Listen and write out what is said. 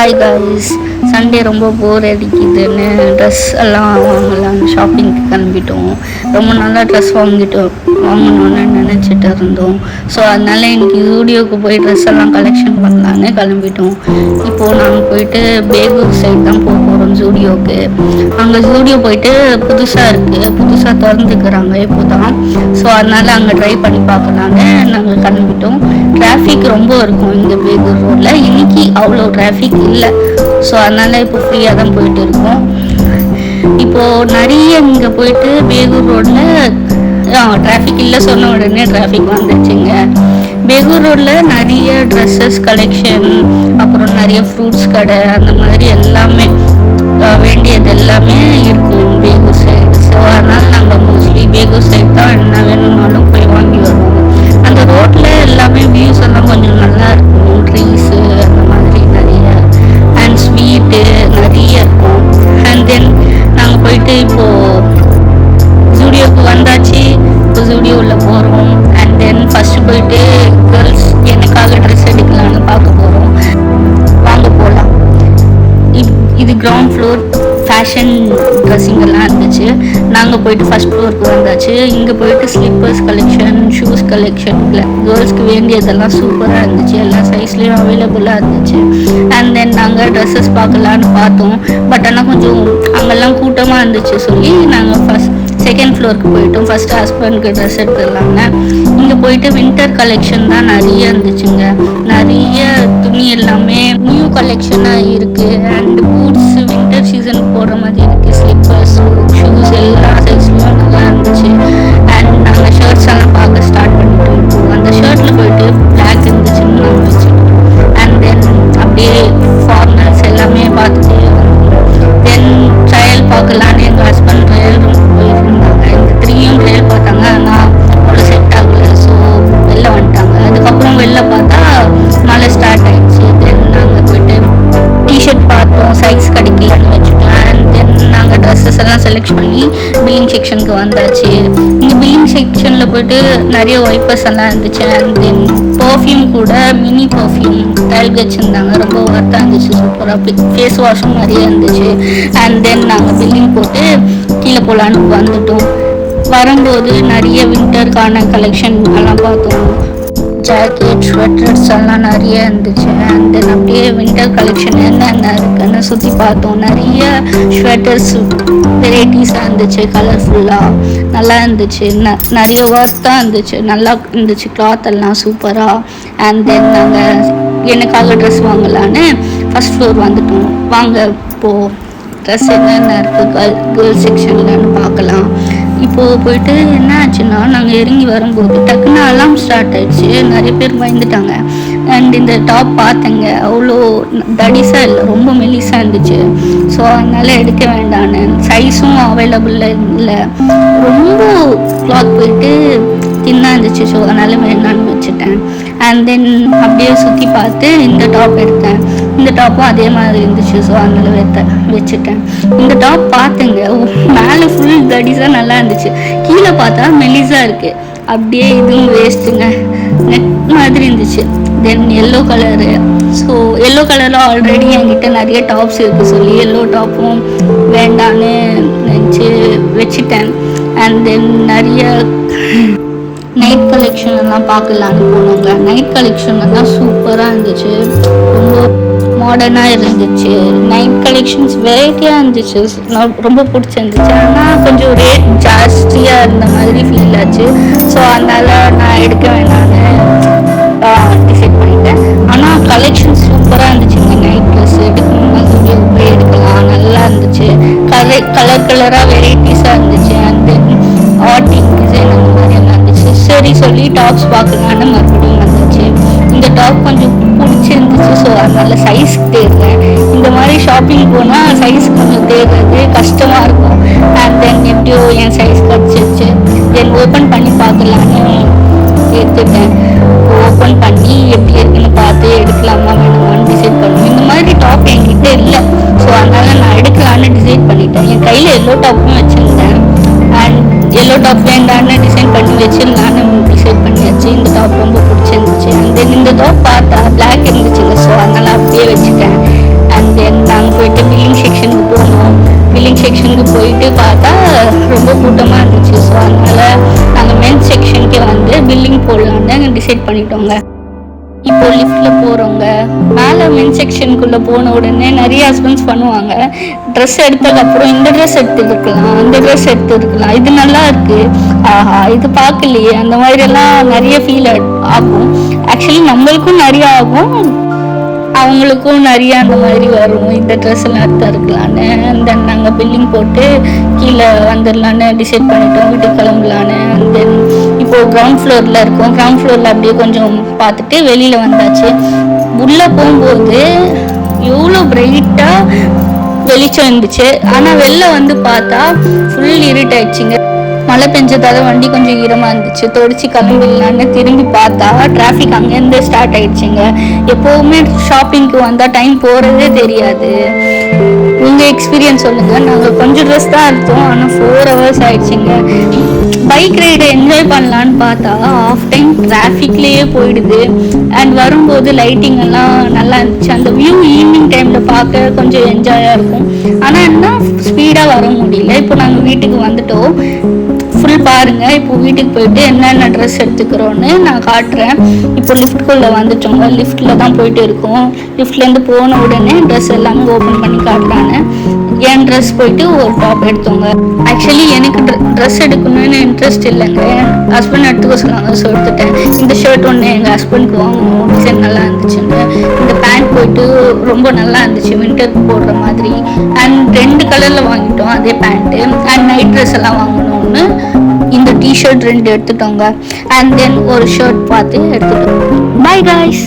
Hi guys, Sunday ரொம்ப போர் அடிக்குதுன்னு dress எல்லாம் வாங்கலான்னு ஷாப்பிங்க்கு கிளம்பிட்டோம். ரொம்ப நாளாக ட்ரெஸ் வாங்கணும்னு நினச்சிட்டு இருந்தோம். ஸோ அதனால இன்னைக்கு ஜூடியோவுக்கு போய் ட்ரெஸ் எல்லாம் கலெக்ஷன் பண்ணலான்னு கிளம்பிட்டோம். இப்போது நாங்கள் போயிட்டு பேகூர் சைட் தான் போக போகிறோம் ஜூடியோவுக்கு. அங்கே ஜூடியோ போயிட்டு புதுசாக திறந்துக்கிறாங்க இப்போ தான். ஸோ அதனால் அங்கே ட்ரை பண்ணி பார்க்கலான்னு நாங்கள் கிளம்பிட்டோம். டிராஃபிக் ரொம்ப இருக்கும் இங்கே பேகூர் ரோடில். இன்னைக்கு அவ்வளோ டிராஃபிக் இல்லை. ஸோ அதனால் இப்போ ஃப்ரீயாக தான் போயிட்டு இருக்கோம். இப்போது நிறைய இங்கே போயிட்டு பேகூர் ரோடில் டிராஃபிக் இல்லை சொன்ன உடனே டிராஃபிக் வந்துடுச்சுங்க. பேகூர் ரோடில் நிறைய ட்ரெஸ்ஸஸ் கலெக்ஷன், அப்புறம் நிறைய ஃப்ரூட்ஸ் கடை, அந்த மாதிரி எல்லாமே வேண்டியது எல்லாமே இருக்கும் பேகூர் சைடு. ஸோ அதனால் நாங்கள் மோஸ்ட்லி பேகூர் சைடு தான் என்ன வேணும்னாலும் போய் வாங்கி வருவோம். அந்த ரோட்டில் எல்லாமே வியூஸ் எல்லாம் கொஞ்சம் நல்லா இருக்கும். ட்ரீஸு அந்த மாதிரி நிறைய அண்ட் ஸ்வீட்டு நிறைய இருக்கும். அண்ட் தென் நாங்கள் போயிட்டு இப்போது ஜூடியோவுக்கு வந்தாச்சு. இப்போ ஜூடியோவில் போகிறோம். அண்ட் தென் ஃபஸ்ட்டு போயிட்டு கேர்ள்ஸ் எனக்காக ட்ரெஸ் எடுக்கலான்னு பார்க்க போகிறோம். வாங்க போகலாம். இது கிரவுண்ட் ஃப்ளோர் ஃபேஷன் ட்ரெஸ்ஸிங் எல்லாம் இருந்துச்சு. நாங்கள் போயிட்டு ஃபஸ்ட் ஃப்ளோருக்கு வந்தாச்சு. இங்கே போயிட்டு ஸ்லிப்பர்ஸ் கலெக்ஷன், ஷூஸ் கலெக்ஷன், கேர்ள்ஸ்க்கு வேண்டியதெல்லாம் சூப்பராக இருந்துச்சு. எல்லா சைஸ்லேயும் அவைலபிளாக இருந்துச்சு. அண்ட் தென் நாங்கள் ட்ரெஸ்ஸஸ் பார்க்கலான்னு பார்த்தோம். பட் ஆனால் கொஞ்சம் அங்கெல்லாம் கூட்டமாக இருந்துச்சு சொல்லி நாங்கள் செகண்ட் ஃப்ளோருக்கு போயிட்டோம். ஃபஸ்ட்டு ஹஸ்பண்டுக்கு ட்ரெஸ் எடுத்துடலாங்க. இங்கே போயிட்டு வின்டர் கலெக்ஷன் தான் நிறைய இருந்துச்சுங்க. நிறைய துணி எல்லாமே நியூ கலெக்ஷனாக இருக்குது. அண்ட் பூட்ஸ் வின்டர் சீசனுக்கு போடுற மாதிரி இருக்குது. ஸ்லிப்பர்ஸ், ஷூஸ் எல்லா சைஸ்லையும் நல்லா இருந்துச்சு. அண்ட் நாங்கள் ஷர்ட்ஸ் எல்லாம் பார்க்க ஸ்டார்ட் பண்ணிட்டோம். அந்த ஷர்ட்டில் போயிட்டு பிளாக் இருந்துச்சுன்னு நாங்கள் வச்சுட்டோம். அண்ட் தென் அப்படியே ஃபார்மல்ஸ் எல்லாமே பார்த்துட்டு தென் ட்ரையல் பார்க்கலான்னு எங்கள் ஹஸ்பண்ட் ட்ரையல் ரூம் போயிருந்தாங்க. இந்த 3யும் ட்ரையல் பார்த்தாங்க. ஆனால் அவ்வளோ செட் ஆகலை. ஸோ வெளில வந்துட்டாங்க. அதுக்கப்புறம் வெளில பார்த்தா மழை ஸ்டார்ட் ஆகிடுச்சு. தென் நாங்கள் போய்ட்டு டிஷர்ட் பார்த்தோம். சைஸ் கிடைக்கலன்னு வச்சுட்டோம். அண்ட் தென் நாங்கள் ட்ரெஸ்ஸஸ் எல்லாம் செலக்ட் பண்ணி பில்லிங் செக்ஷனுக்கு வந்தாச்சு. இங்கே பில்லிங் செக்ஷனில் போய்ட்டு நிறைய வைப்பர்ஸ் எல்லாம் இருந்துச்சு. அண்ட் தென் பர்ஃப்யூம் கூட மினி பர்ஃப்யூம் டைல் வச்சுருந்தாங்க. ரொம்ப ஒர்த்தாக இருந்துச்சு. சூப்பராக ஃபேஸ் வாஷும் நிறைய இருந்துச்சு. அண்ட் தென் நாங்கள் பில்லிங் போட்டு கீழே போகலான்னு வந்துட்டோம். வரும்போது நிறைய வின்டருக்கான கலெக்ஷன் எல்லாம் பார்த்தோம். ஜாக்கெட், ஸ்வெட்டர்ஸ் எல்லாம் நிறைய இருந்துச்சு. அண்ட் தென் அப்படியே வின்டர் கலெக்ஷன் என்னென்ன இருக்குன்னு சுற்றி பார்த்தோம். நிறைய ஸ்வெட்டர்ஸ் வெரைட்டிஸாக இருந்துச்சு. கலர்ஃபுல்லாக நல்லா இருந்துச்சு. நிறைய ஒர்த்தாக இருந்துச்சு. நல்லா இருந்துச்சு. கிளாத் எல்லாம் சூப்பராக. அண்ட் தென் நாங்கள் எனக்காக ட்ரெஸ் வாங்கலான்னு ஃபஸ்ட் ஃப்ளோர் வந்துட்டோம். வாங்க இப்போது ட்ரெஸ் என்னென்ன இருக்குது கேர்ள்ஸ் செக்ஷன்லன்னு பார்க்கலாம். இப்போது போயிட்டு என்ன ஆச்சுன்னா, நாங்கள் இறங்கி வரும்போது டக்குன்னு அலாம் ஸ்டார்ட் ஆகிடுச்சு. நிறைய பேர் பயந்துட்டாங்க. அண்ட் இந்த டாப் பார்த்தேங்க, அவ்வளோ தடிசாக இல்லை, ரொம்ப மெலிசாக இருந்துச்சு. ஸோ அதனால் எடுக்க வேண்டான்னு, சைஸும் அவைலபிளில் இல்லை, ரொம்ப கிளாத் போயிட்டு தின்னாக இருந்துச்சு. ஸோ அதனால் வேண்டான்னு வச்சுட்டேன். அண்ட் தென் அப்படியே சுற்றி பார்த்து இந்த டாப் எடுத்தேன். இந்த டாப்பும் அதே மாதிரி இருந்துச்சு. ஸோ அதனால் வச்சுட்டேன். இந்த டாப் பார்த்துங்க, மேலே ஃபுல் தடிஸாக நல்லா இருந்துச்சு. கீழே பார்த்தா மெலிஸாக இருக்குது. அப்படியே இதுவும் வேஸ்ட்டுங்க. நெட் மாதிரி இருந்துச்சு. தென் எல்லோ கலரு. ஸோ எல்லோ கலரில் ஆல்ரெடி என்கிட்ட நிறைய டாப்ஸ் இருக்குது சொல்லி எல்லோ டாப்பும் வேண்டான்னு நினச்சி வச்சுட்டேன். அண்ட் தென் நிறைய நைட் கலெக்ஷன் எல்லாம் பார்க்கலான்னு போனோங்க. நைட் கலெக்ஷன் எல்லாம் சூப்பராக இருந்துச்சு. ரொம்ப மாடர்னாக இருந்துச்சு. நைட் கலெக்ஷன்ஸ் வெரைட்டியாக இருந்துச்சு. ரொம்ப பிடிச்சிருந்துச்சு. ஆனால் கொஞ்சம் ரேட் ஜாஸ்தியாக இருந்த மாதிரி ஃபீல் ஆச்சு. ஸோ அதனால் நான் எடுக்க வேணான்னு டிசைட் பண்ணிட்டேன். ஆனால் கலெக்ஷன் சூப்பராக இருந்துச்சுங்க. நைட் ட்ரெஸ் எடுக்கணும்னா போய் எடுக்கலாம். நல்லா இருந்துச்சு. கலராக வெரைட்டிஸாக இருந்துச்சு. அண்ட் தென் ஆர்டிங் டிசைன் அந்த மாதிரி எல்லாம் இருந்துச்சு. சரி சொல்லி டாப்ஸ் பார்க்கலான்னு மறுபடியும் வந்துச்சு. இந்த டாப் கொஞ்சம் பிடிச்சிருந்துச்சு. ஸோ அதனால் சைஸ் தேடுறேன். இந்த மாதிரி ஷாப்பிங் போனால் சைஸ் கொஞ்சம் தேடுறது கஷ்டமாக இருக்கும். அண்ட் தென் எப்படியோ என் சைஸ் கிடச்சிருச்சு. தென் ஓப்பன் பண்ணி பார்க்கலான்னு எடுத்துட்டேன். ஓப்பன் பண்ணி எப்படி இருக்குன்னு பார்த்து எடுக்கலாமா வேணுமான்னு டிசைட் பண்ணுவேன். இந்த மாதிரி டாப் என்கிட்ட இல்லை. ஸோ அதனால் நான் எடுக்கலான்னு டிசைட் பண்ணிட்டேன். என் கையில் எல்லோ டாப்பும் வச்சுருந்தேன். அண்ட் எல்லோ டாப் வேண்டான்னு டிசைன் பண்ணி வச்சிடலான்னு டிசைட் பண்ணியாச்சு. இந்த டாப் ரொம்ப பிடிச்சிருந்துச்சு. அண்ட் தென் இந்த டாப் பார்த்தா பிளாக் இருந்துச்சுங்க. ஸோ அதனால் அப்படியே வச்சுட்டேன். அண்ட் தென் நாங்கள் போயிட்டு பில்லிங் செக்ஷனுக்கு போனோம். பில்லிங் செக்ஷனுக்கு போயிட்டு பார்த்தா ரொம்ப கூட்டமாக இருந்துச்சு. ஸோ அதனால் நாங்கள் மென்ஸ் செக்ஷனுக்கே வந்து பில்லிங் போடலான்னு டிசைட் பண்ணிட்டோங்க. இப்போ லிஃப்ட்டில் போகிறவங்க மேலே மென் செக்ஷனுக்குள்ளே போன உடனே நிறைய ஹஸ்பண்ட்ஸ் பண்ணுவாங்க. ட்ரெஸ் எடுத்ததுக்கப்புறம் இந்த ட்ரெஸ் எடுத்துருக்கலாம், அந்த ட்ரெஸ் எடுத்துருக்கலாம், இது நல்லா இருக்குது, ஆஹா இது பார்க்கலையே, அந்த மாதிரியெல்லாம் நிறைய ஃபீல் ஆகும். ஆக்சுவலி நம்மளுக்கும் நிறைய ஆகும், அவங்களுக்கும் நிறைய அந்த மாதிரி வரும். இந்த ட்ரெஸ் எல்லாம் எடுத்துருக்கலான்னு தென் நாங்கள் பில்லிங் போட்டு கீழே வந்துடலான்னு டிசைட் பண்ணிட்டோம், வீட்டுக்கு கிளம்பலான்னு. அண்ட் தென் இப்போது கிரவுண்ட் ஃப்ளோரில் இருக்கோம். கிரவுண்ட் ஃப்ளோரில் அப்படியே கொஞ்சம் பார்த்துட்டு வெளியில் வந்தாச்சு. உள்ளே போகும்போது எவ்வளோ பிரைட்டாக வெளிச்சம் இருந்துச்சு. ஆனால் வெளில வந்து பார்த்தா ஃபுல் இருட் ஆயிடுச்சுங்க. மழை பெஞ்சதால வண்டி கொஞ்சம் ஈரமாக இருந்துச்சு. தொடச்சி கிளம்பிடலான்னு திரும்பி பார்த்தா டிராஃபிக் அங்கேருந்து ஸ்டார்ட் ஆயிடுச்சுங்க. எப்போவுமே ஷாப்பிங்க்கு வந்தால் டைம் போகிறதே தெரியாது. உங்கள் எக்ஸ்பீரியன்ஸ் சொல்லுங்கள். நாங்கள் கொஞ்சம் ட்ரெஸ் தான் எடுத்தோம், ஆனால் 4 hours ஆயிடுச்சுங்க. பைக் ரைடை என்ஜாய் பண்ணலான்னு பார்த்தா ஆஃப் டைம் டிராஃபிக்லேயே போயிடுது. அண்ட் வரும்போது லைட்டிங் எல்லாம் நல்லா இருந்துச்சு. அந்த வியூ ஈவினிங் டைமில் பார்க்க கொஞ்சம் என்ஜாயாக இருக்கும். ஆனால் என்ன ஸ்பீடாக வர முடியல. இப்போ நாங்கள் வீட்டுக்கு வந்துட்டோம். ஃபுல் பாருங்கள். இப்போ வீட்டுக்கு போயிட்டு என்னென்ன ட்ரெஸ் எடுத்துக்கிறோன்னு நான் காட்டுறேன். இப்போ லிஃப்ட்குள்ளே வந்துட்டோங்க. லிஃப்ட்டில் தான் போயிட்டு இருக்கோம். லிஃப்ட்லேருந்து போன உடனே ட்ரெஸ் எல்லாமே ஓப்பன் பண்ணி காட்டுறாங்க. என் ட்ரெஸ் போயிட்டு ஒரு டாப் எடுத்தோங்க. ஆக்சுவலி எனக்கு ட்ரெஸ் எடுக்கணும்னு இன்ட்ரெஸ்ட் இல்லைங்க. என் ஹஸ்பண்ட் எடுத்துக்க சொன்னாங்க, ஸோ எடுத்துட்டேன். இந்த ஷர்ட் ஒன்று எங்கள் ஹஸ்பண்ட்க்கு வாங்கணும், டிசைன் நல்லா இருந்துச்சுன்னு. இந்த பேண்ட் போயிட்டு ரொம்ப நல்லா இருந்துச்சு, வின்டருக்கு போடுற மாதிரி. அண்ட் 2 கலரில் வாங்கிட்டோம் அதே பேண்ட்டு. அண்ட் நைட் ட்ரெஸ் எல்லாம் வாங்கணும்னு இந்த டிஷர்ட் 2 எடுத்துட்டோங்க. அண்ட் தென் ஒரு ஷர்ட் பார்த்து எடுத்துட்டோம். By guys.